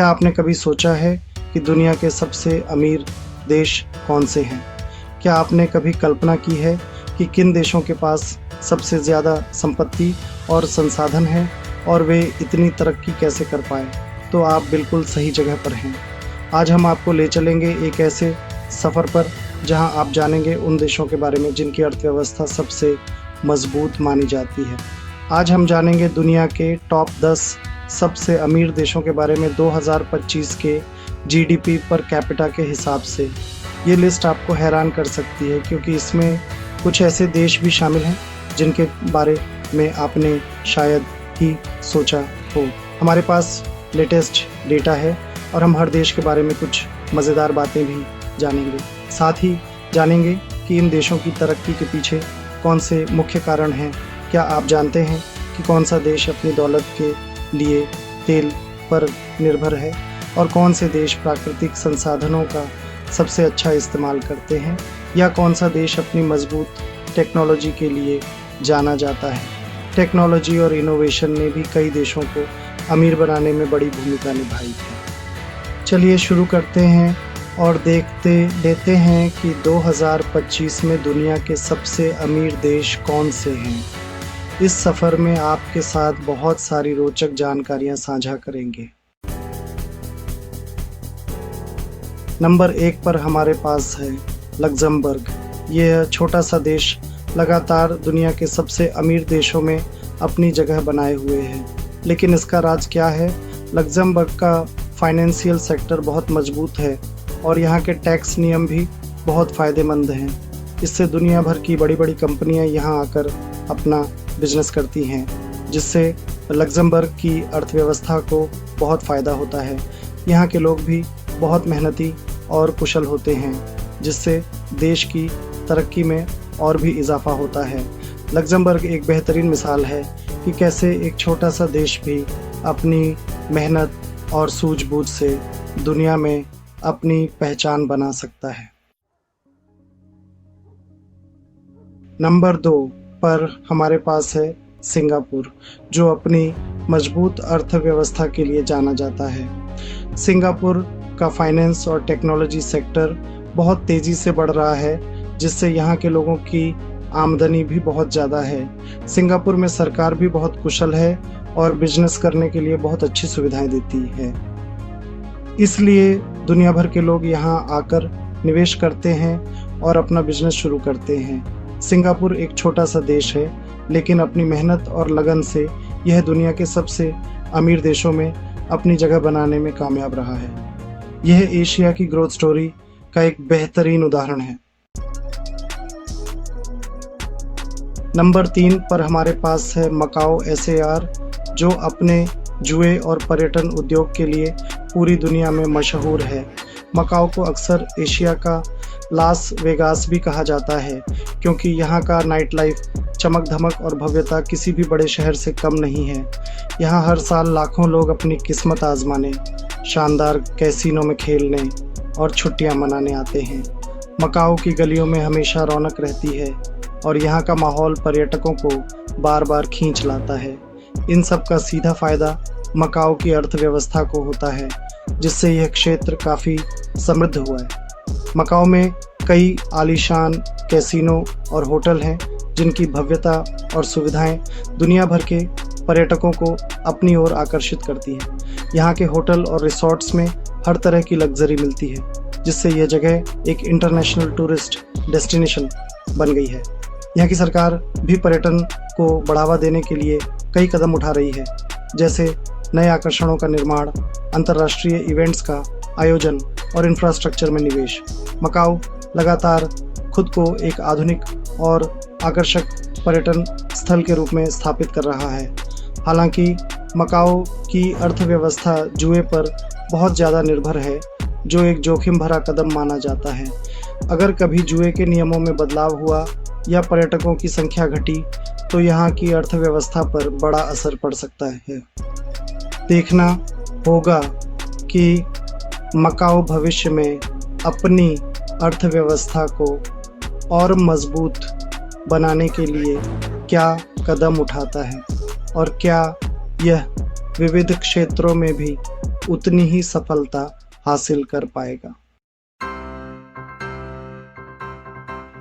क्या आपने कभी सोचा है कि दुनिया के सबसे अमीर देश कौन से हैं? क्या आपने कभी कल्पना की है कि किन देशों के पास सबसे ज़्यादा संपत्ति और संसाधन है और वे इतनी तरक्की कैसे कर पाए? तो आप बिल्कुल सही जगह पर हैं। आज हम आपको ले चलेंगे एक ऐसे सफ़र पर जहां आप जानेंगे उन देशों के बारे में जिनकी अर्थव्यवस्था सबसे मजबूत मानी जाती है। आज हम जानेंगे दुनिया के टॉप 10 सबसे अमीर देशों के बारे में 2025 के जीडीपी पर कैपिटा के हिसाब से। ये लिस्ट आपको हैरान कर सकती है क्योंकि इसमें कुछ ऐसे देश भी शामिल हैं जिनके बारे में आपने शायद ही सोचा हो। हमारे पास लेटेस्ट डेटा है और हम हर देश के बारे में कुछ मज़ेदार बातें भी जानेंगे। साथ ही जानेंगे कि इन देशों की तरक्की के पीछे कौन से मुख्य कारण हैं। क्या आप जानते हैं कि कौन सा देश अपनी दौलत के लिए तेल पर निर्भर है और कौन से देश प्राकृतिक संसाधनों का सबसे अच्छा इस्तेमाल करते हैं, या कौन सा देश अपनी मजबूत टेक्नोलॉजी के लिए जाना जाता है। टेक्नोलॉजी और इनोवेशन ने भी कई देशों को अमीर बनाने में बड़ी भूमिका निभाई है। चलिए शुरू करते हैं और देखते हैं कि 2025 में दुनिया के सबसे अमीर देश कौन से हैं। इस सफ़र में आपके साथ बहुत सारी रोचक जानकारियां साझा करेंगे। नंबर 1 पर हमारे पास है लग्जमबर्ग। यह छोटा सा देश लगातार दुनिया के सबसे अमीर देशों में अपनी जगह बनाए हुए है। लेकिन इसका राज क्या है? लग्जमबर्ग का फाइनेंशियल सेक्टर बहुत मजबूत है और यहाँ के टैक्स नियम भी बहुत फ़ायदेमंद हैं। इससे दुनिया भर की बड़ी बड़ी कंपनियाँ यहाँ आकर अपना बिजनेस करती हैं, जिससे लग्जमबर्ग की अर्थव्यवस्था को बहुत फ़ायदा होता है। यहाँ के लोग भी बहुत मेहनती और कुशल होते हैं, जिससे देश की तरक्की में और भी इजाफा होता है। लग्जमबर्ग एक बेहतरीन मिसाल है कि कैसे एक छोटा सा देश भी अपनी मेहनत और सूझबूझ से दुनिया में अपनी पहचान बना सकता है। नंबर 2 पर हमारे पास है सिंगापुर, जो अपनी मजबूत अर्थव्यवस्था के लिए जाना जाता है। सिंगापुर का फाइनेंस और टेक्नोलॉजी सेक्टर बहुत तेज़ी से बढ़ रहा है, जिससे यहाँ के लोगों की आमदनी भी बहुत ज़्यादा है। सिंगापुर में सरकार भी बहुत कुशल है और बिजनेस करने के लिए बहुत अच्छी सुविधाएं देती है। इसलिए दुनिया भर के लोग यहाँ आकर निवेश करते हैं और अपना बिजनेस शुरू करते हैं। सिंगापुर एक छोटा सा देश है, लेकिन अपनी मेहनत और लगन से यह दुनिया के सबसे अमीर देशों में अपनी जगह बनाने में कामयाब रहा है। यह एशिया की ग्रोथ स्टोरी का एक बेहतरीन उदाहरण है। नंबर 3 पर हमारे पास है मकाओ SAR, जो अपने जुए और पर्यटन उद्योग के लिए पूरी दुनिया में मशहूर है। मकाओ को अक्सर एशिया का लास वेगास भी कहा जाता है, क्योंकि यहाँ का नाइट लाइफ चमक धमक और भव्यता किसी भी बड़े शहर से कम नहीं है। यहाँ हर साल लाखों लोग अपनी किस्मत आजमाने, शानदार कैसीनो में खेलने और छुट्टियाँ मनाने आते हैं। मकाओ की गलियों में हमेशा रौनक रहती है और यहाँ का माहौल पर्यटकों को बार बार खींच लाता है। इन सब का सीधा फ़ायदा मकाओ की अर्थव्यवस्था को होता है, जिससे यह क्षेत्र काफ़ी समृद्ध हुआ है। मकाओ में कई आलीशान कैसीनो और होटल हैं, जिनकी भव्यता और सुविधाएं दुनिया भर के पर्यटकों को अपनी ओर आकर्षित करती हैं। यहाँ के होटल और रिसॉर्ट्स में हर तरह की लग्जरी मिलती है, जिससे यह जगह एक इंटरनेशनल टूरिस्ट डेस्टिनेशन बन गई है। यहाँ की सरकार भी पर्यटन को बढ़ावा देने के लिए कई कदम उठा रही है, जैसे नए आकर्षणों का निर्माण, अंतर्राष्ट्रीय इवेंट्स का आयोजन और इंफ्रास्ट्रक्चर में निवेश। मकाओ लगातार खुद को एक आधुनिक और आकर्षक पर्यटन स्थल के रूप में स्थापित कर रहा है। हालांकि मकाओ की अर्थव्यवस्था जुए पर बहुत ज़्यादा निर्भर है, जो एक जोखिम भरा कदम माना जाता है। अगर कभी जुए के नियमों में बदलाव हुआ या पर्यटकों की संख्या घटी, तो यहाँ की अर्थव्यवस्था पर बड़ा असर पड़ सकता है। देखना होगा कि मकाओ भविष्य में अपनी अर्थव्यवस्था को और मजबूत बनाने के लिए क्या कदम उठाता है और क्या यह विविध क्षेत्रों में भी उतनी ही सफलता हासिल कर पाएगा।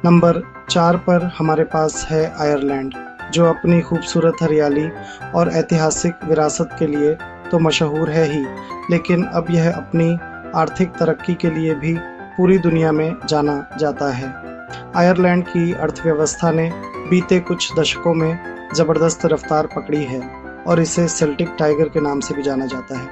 नंबर 4 पर हमारे पास है आयरलैंड, जो अपनी खूबसूरत हरियाली और ऐतिहासिक विरासत के लिए तो मशहूर है ही, लेकिन अब यह अपनी आर्थिक तरक्की के लिए भी पूरी दुनिया में जाना जाता है। आयरलैंड की अर्थव्यवस्था ने बीते कुछ दशकों में ज़बरदस्त रफ्तार पकड़ी है और इसे सेल्टिक टाइगर के नाम से भी जाना जाता है।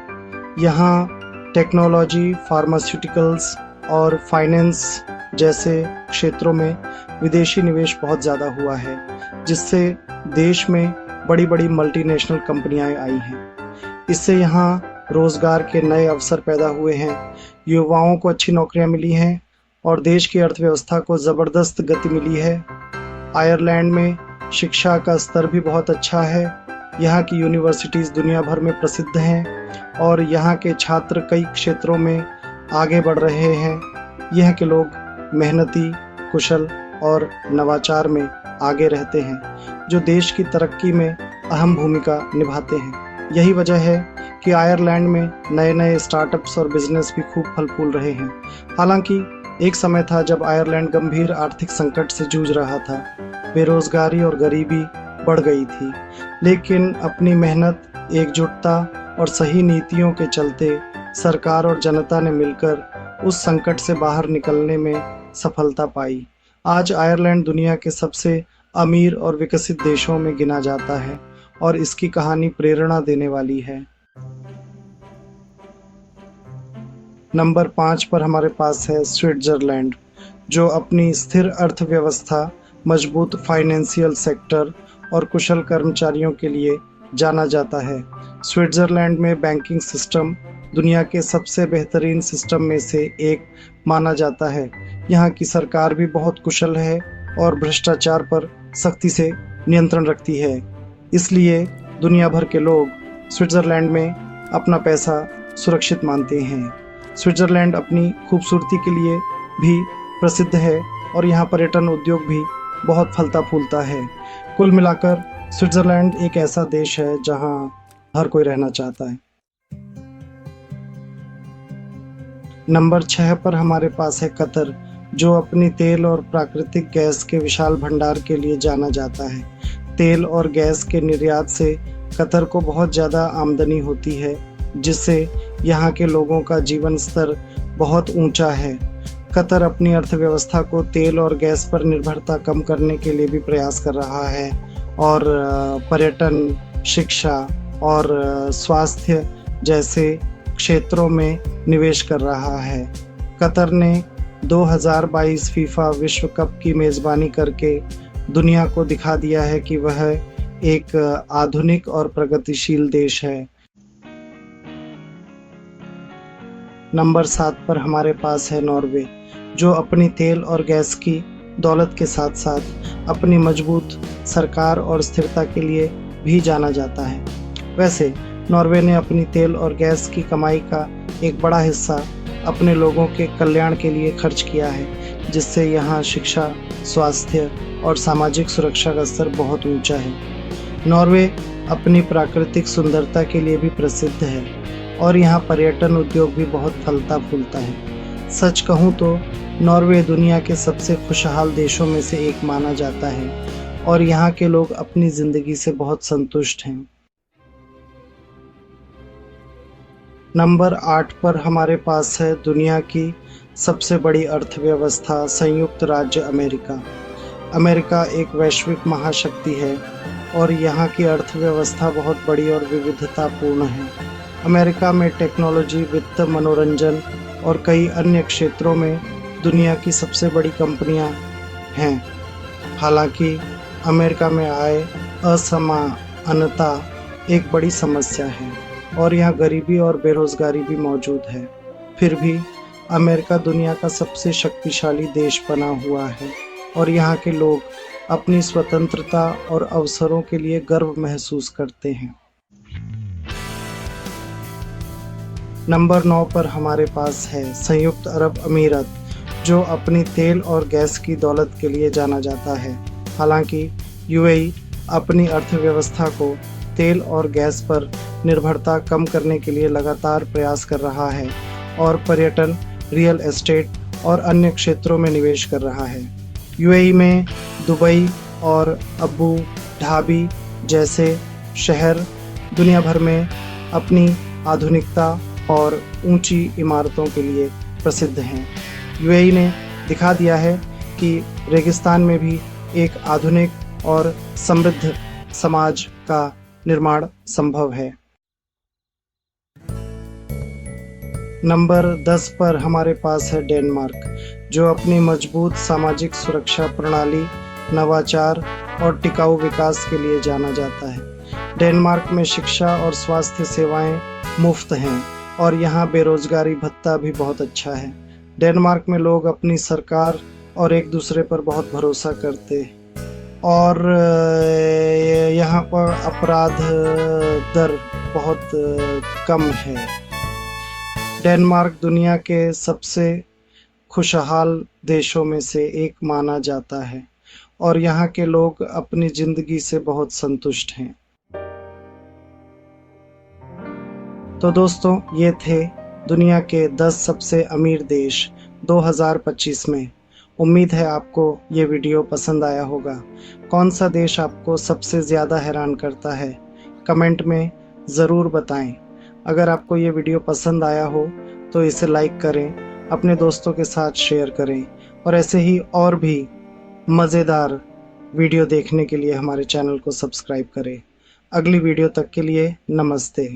यहाँ टेक्नोलॉजी, फार्मास्यूटिकल्स और फाइनेंस जैसे क्षेत्रों में विदेशी निवेश बहुत ज़्यादा हुआ है, जिससे देश में बड़ी बड़ी मल्टीनेशनल कंपनियां आई हैं। इससे यहाँ रोज़गार के नए अवसर पैदा हुए हैं, युवाओं को अच्छी नौकरियां मिली हैं और देश की अर्थव्यवस्था को ज़बरदस्त गति मिली है। आयरलैंड में शिक्षा का स्तर भी बहुत अच्छा है। यहाँ की यूनिवर्सिटीज़ दुनिया भर में प्रसिद्ध हैं और यहाँ के छात्र कई क्षेत्रों में आगे बढ़ रहे हैं। यहाँ के लोग मेहनती, कुशल और नवाचार में आगे रहते हैं, जो देश की तरक्की में अहम भूमिका निभाते हैं। यही वजह है कि आयरलैंड में नए नए स्टार्टअप्स और बिजनेस भी खूब फल फूल रहे हैं। हालांकि एक समय था जब आयरलैंड गंभीर आर्थिक संकट से जूझ रहा था, बेरोजगारी और गरीबी बढ़ गई थी, लेकिन अपनी मेहनत, एकजुटता और सही नीतियों के चलते सरकार और जनता ने मिलकर उस संकट से बाहर निकलने में सफलता पाई। आज आयरलैंड दुनिया के सबसे अमीर और विकसित देशों में गिना जाता है और इसकी कहानी प्रेरणा देने वाली है। नंबर 5 पर हमारे पास है स्विट्जरलैंड, जो अपनी स्थिर अर्थव्यवस्था, मजबूत फाइनेंशियल सेक्टर और कुशल कर्मचारियों के लिए जाना जाता है। स्विट्जरलैंड में बैंकिंग सिस्टम दुनिया के सबसे बेहतरीन सिस्टम में से एक माना जाता है। यहाँ की सरकार भी बहुत कुशल है और भ्रष्टाचार पर सख्ती से नियंत्रण रखती है। इसलिए दुनिया भर के लोग स्विट्जरलैंड में अपना पैसा सुरक्षित मानते हैं। स्विट्जरलैंड अपनी खूबसूरती के लिए भी प्रसिद्ध है और यहाँ पर्यटन उद्योग भी बहुत फलता फूलता है। कुल मिलाकर स्विट्जरलैंड एक ऐसा देश है जहाँ हर कोई रहना चाहता है। नंबर 6 पर हमारे पास है कतर, जो अपनी तेल और प्राकृतिक गैस के विशाल भंडार के लिए जाना जाता है। तेल और गैस के निर्यात से कतर को बहुत ज़्यादा आमदनी होती है, जिससे यहाँ के लोगों का जीवन स्तर बहुत ऊंचा है। कतर अपनी अर्थव्यवस्था को तेल और गैस पर निर्भरता कम करने के लिए भी प्रयास कर रहा है और पर्यटन, शिक्षा और स्वास्थ्य जैसे क्षेत्रों में निवेश कर रहा है। कतर ने 2022 फीफा विश्व कप की मेज़बानी करके दुनिया को दिखा दिया है कि वह एक आधुनिक और प्रगतिशील देश है। नंबर 7 पर हमारे पास है नॉर्वे, जो अपनी तेल और गैस की दौलत के साथ साथ अपनी मजबूत सरकार और स्थिरता के लिए भी जाना जाता है। वैसे नॉर्वे ने अपनी तेल और गैस की कमाई का एक बड़ा हिस्सा अपने लोगों के कल्याण के लिए खर्च किया है, जिससे यहाँ शिक्षा, स्वास्थ्य और सामाजिक सुरक्षा का स्तर बहुत ऊंचा है। नॉर्वे अपनी प्राकृतिक सुंदरता के लिए भी प्रसिद्ध है और यहाँ पर्यटन उद्योग भी बहुत फलता फूलता है। सच कहूँ तो नॉर्वे दुनिया के सबसे खुशहाल देशों में से एक माना जाता है और यहाँ के लोग अपनी ज़िंदगी से बहुत संतुष्ट हैं। नंबर 8 पर हमारे पास है दुनिया की सबसे बड़ी अर्थव्यवस्था संयुक्त राज्य अमेरिका। अमेरिका एक वैश्विक महाशक्ति है और यहाँ की अर्थव्यवस्था बहुत बड़ी और विविधतापूर्ण है। अमेरिका में टेक्नोलॉजी, वित्त, मनोरंजन और कई अन्य क्षेत्रों में दुनिया की सबसे बड़ी कंपनियां हैं। हालांकि अमेरिका में आय असमानता एक बड़ी समस्या है और यहाँ गरीबी और बेरोजगारी भी मौजूद है। फिर भी अमेरिका दुनिया का सबसे शक्तिशाली देश बना हुआ है और यहाँ के लोग अपनी स्वतंत्रता और अवसरों के लिए गर्व महसूस करते हैं। नंबर 9 पर हमारे पास है संयुक्त अरब अमीरात, जो अपनी तेल और गैस की दौलत के लिए जाना जाता है। हालांकि यूएई अपनी अर्थव्यवस्था को तेल और गैस पर निर्भरता कम करने के लिए लगातार प्रयास कर रहा है और पर्यटन, रियल एस्टेट और अन्य क्षेत्रों में निवेश कर रहा है। यूएई में दुबई और अबू धाबी जैसे शहर दुनिया भर में अपनी आधुनिकता और ऊंची इमारतों के लिए प्रसिद्ध हैं। यूएई ने दिखा दिया है कि रेगिस्तान में भी एक आधुनिक और समृद्ध समाज का निर्माण संभव है। नंबर 10 पर हमारे पास है डेनमार्क, जो अपनी मजबूत सामाजिक सुरक्षा प्रणाली, नवाचार और टिकाऊ विकास के लिए जाना जाता है। डेनमार्क में शिक्षा और स्वास्थ्य सेवाएं मुफ्त हैं और यहाँ बेरोजगारी भत्ता भी बहुत अच्छा है। डेनमार्क में लोग अपनी सरकार और एक दूसरे पर बहुत भरोसा करते हैं और यहाँ पर अपराध दर बहुत कम है। डेनमार्क दुनिया के सबसे खुशहाल देशों में से एक माना जाता है और यहाँ के लोग अपनी जिंदगी से बहुत संतुष्ट हैं। तो दोस्तों, ये थे दुनिया के 10 सबसे अमीर देश 2025 में। उम्मीद है आपको ये वीडियो पसंद आया होगा। कौन सा देश आपको सबसे ज़्यादा हैरान करता है, कमेंट में ज़रूर बताएं। अगर आपको ये वीडियो पसंद आया हो तो इसे लाइक करें, अपने दोस्तों के साथ शेयर करें और ऐसे ही और भी मज़ेदार वीडियो देखने के लिए हमारे चैनल को सब्सक्राइब करें। अगली वीडियो तक के लिए नमस्ते।